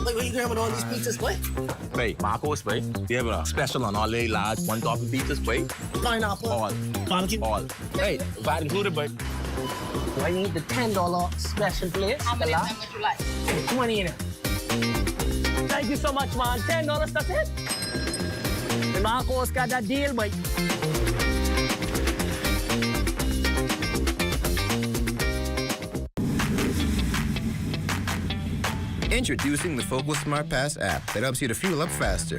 [SPEAKER 22] Like, what you grabbing all these pizzas, boy?
[SPEAKER 13] Wait, Marco's, wait. We have a special on all the large one-topping pizzas, wait.
[SPEAKER 22] Pineapple.
[SPEAKER 13] All.
[SPEAKER 22] Barbecue.
[SPEAKER 13] All. Hey, that included, but
[SPEAKER 22] I need the $10 special plate.
[SPEAKER 23] How many would you like?
[SPEAKER 22] 20 in it. Thank you so much, man. $10, that's it. The Marco's got that deal, boy.
[SPEAKER 24] Introducing the Focal Smart Pass app that helps you to fuel up faster.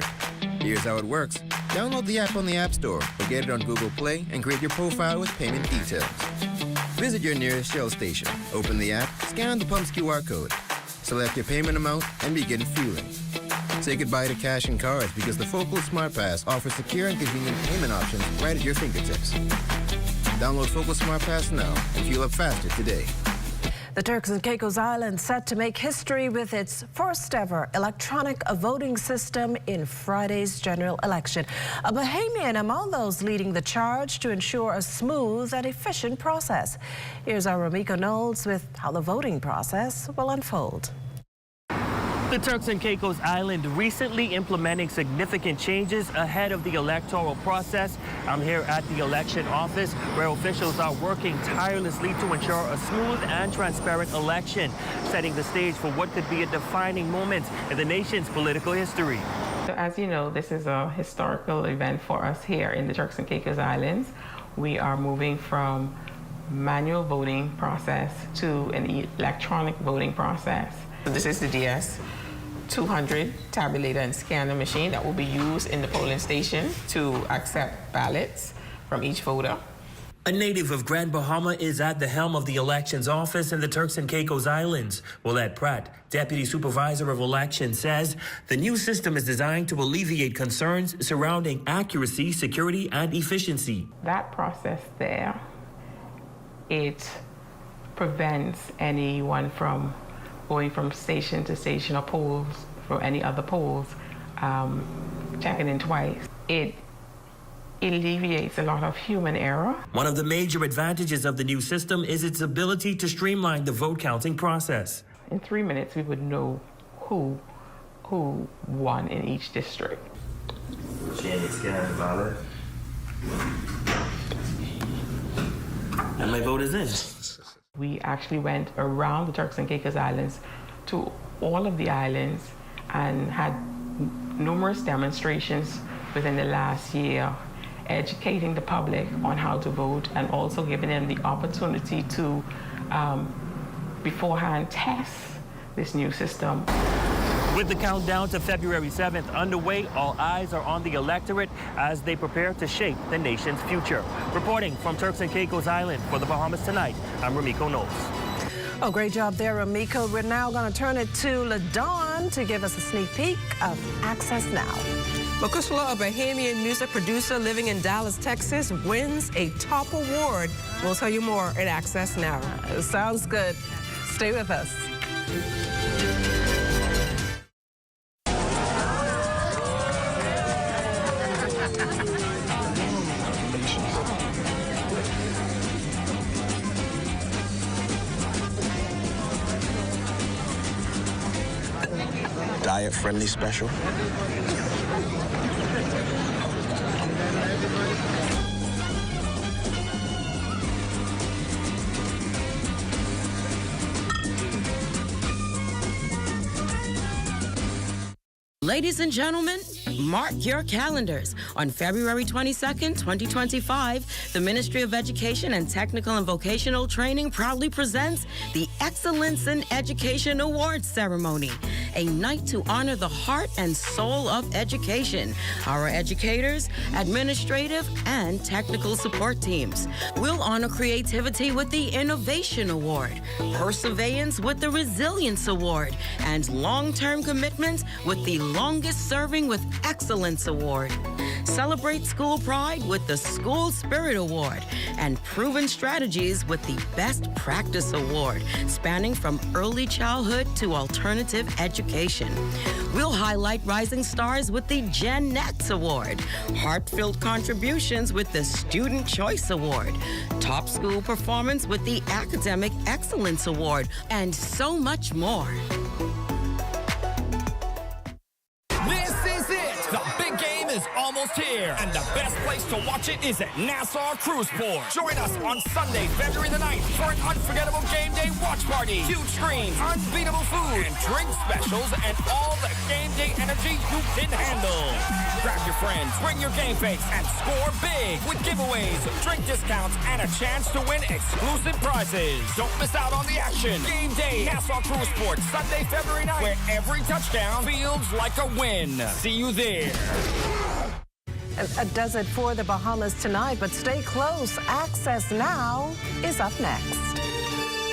[SPEAKER 24] Here's how it works. Download the app on the App Store or get it on Google Play and create your profile with payment details. Visit your nearest Shell station, open the app, scan the pump's QR code, select your payment amount, and begin fueling. Say goodbye to cash and cards because the Focal Smart Pass offers secure and convenient payment options right at your fingertips. Download Focal Smart Pass now and fuel up faster today.
[SPEAKER 8] The Turks and Caicos Islands set to make history with its first ever electronic voting system in Friday's general election. A Bahamian among those leading the charge to ensure a smooth and efficient process. Here's our Ramiko Knowles with how the voting process will unfold.
[SPEAKER 25] The Turks and Caicos Island recently implementing significant changes ahead of the electoral process. I'm here at the election office where officials are working tirelessly to ensure a smooth and transparent election, setting the stage for what could be a defining moment in the nation's political history.
[SPEAKER 26] So as you know, this is a historical event for us here in the Turks and Caicos Islands. We are moving from manual voting process to an electronic voting process. This is the DS-200 tabulator and scanner machine that will be used in the polling station to accept ballots from each voter.
[SPEAKER 25] A native of Grand Bahama is at the helm of the elections office in the Turks and Caicos Islands. Willette Pratt, Deputy Supervisor of Elections, says the new system is designed to alleviate concerns surrounding accuracy, security, and efficiency.
[SPEAKER 26] That process there, it prevents anyone from going from station to station or polls for any other polls, checking in twice. It alleviates a lot of human error.
[SPEAKER 25] One of the major advantages of the new system is its ability to streamline the vote counting process.
[SPEAKER 26] In 3 minutes, we would know who won in each district.
[SPEAKER 25] And my vote is in.
[SPEAKER 26] We actually went around the Turks and Caicos Islands to all of the islands and had numerous demonstrations within the last year, educating the public on how to vote and also giving them the opportunity to beforehand test this new system.
[SPEAKER 25] With the countdown to February 7th underway, all eyes are on the electorate as they prepare to shape the nation's future. Reporting from Turks and Caicos Island for the Bahamas Tonight, I'm Ramiko Knowles.
[SPEAKER 8] Oh, great job there, Ramiko. We're now going to turn it to LaDawn to give us a sneak peek of Access Now.
[SPEAKER 6] Makushala, a Bahamian music producer living in Dallas, Texas, wins a top award. We'll tell you more at Access Now.
[SPEAKER 8] Sounds good. Stay with us.
[SPEAKER 3] Diet-friendly special.
[SPEAKER 7] Ladies and gentlemen, mark your calendars. On February 22nd, 2025, the Ministry of Education and Technical and Vocational Training proudly presents the Excellence in Education Awards Ceremony, a night to honor the heart and soul of education, our educators, administrative, and technical support teams. We'll honor creativity with the Innovation Award, perseverance with the Resilience Award, and long-term commitment with the Longest Serving with Excellence Award. Celebrate school pride with the School Spirit Award and proven strategies with the Best Practice Award, spanning from early childhood to alternative education. We'll highlight rising stars with the Gen X Award, heartfelt contributions with the Student Choice Award, top school performance with the Academic Excellence Award, and so much more.
[SPEAKER 15] The big game is almost here, and the best place to watch it is at Nassau Cruise Port. Join us on Sunday, February the 9th for an unforgettable game day watch party. Huge screens, unbeatable food, and drink specials, and all the game day energy you can handle. Grab your friends, bring your game face, and score big with giveaways, drink discounts, and a chance to win exclusive prizes. Don't miss out on the action. Game day, Nassau Cruise Port, Sunday, February 9th, where every touchdown feels like a win. See you there.
[SPEAKER 8] Does it for the Bahamas tonight, but stay close. Access Now is up next.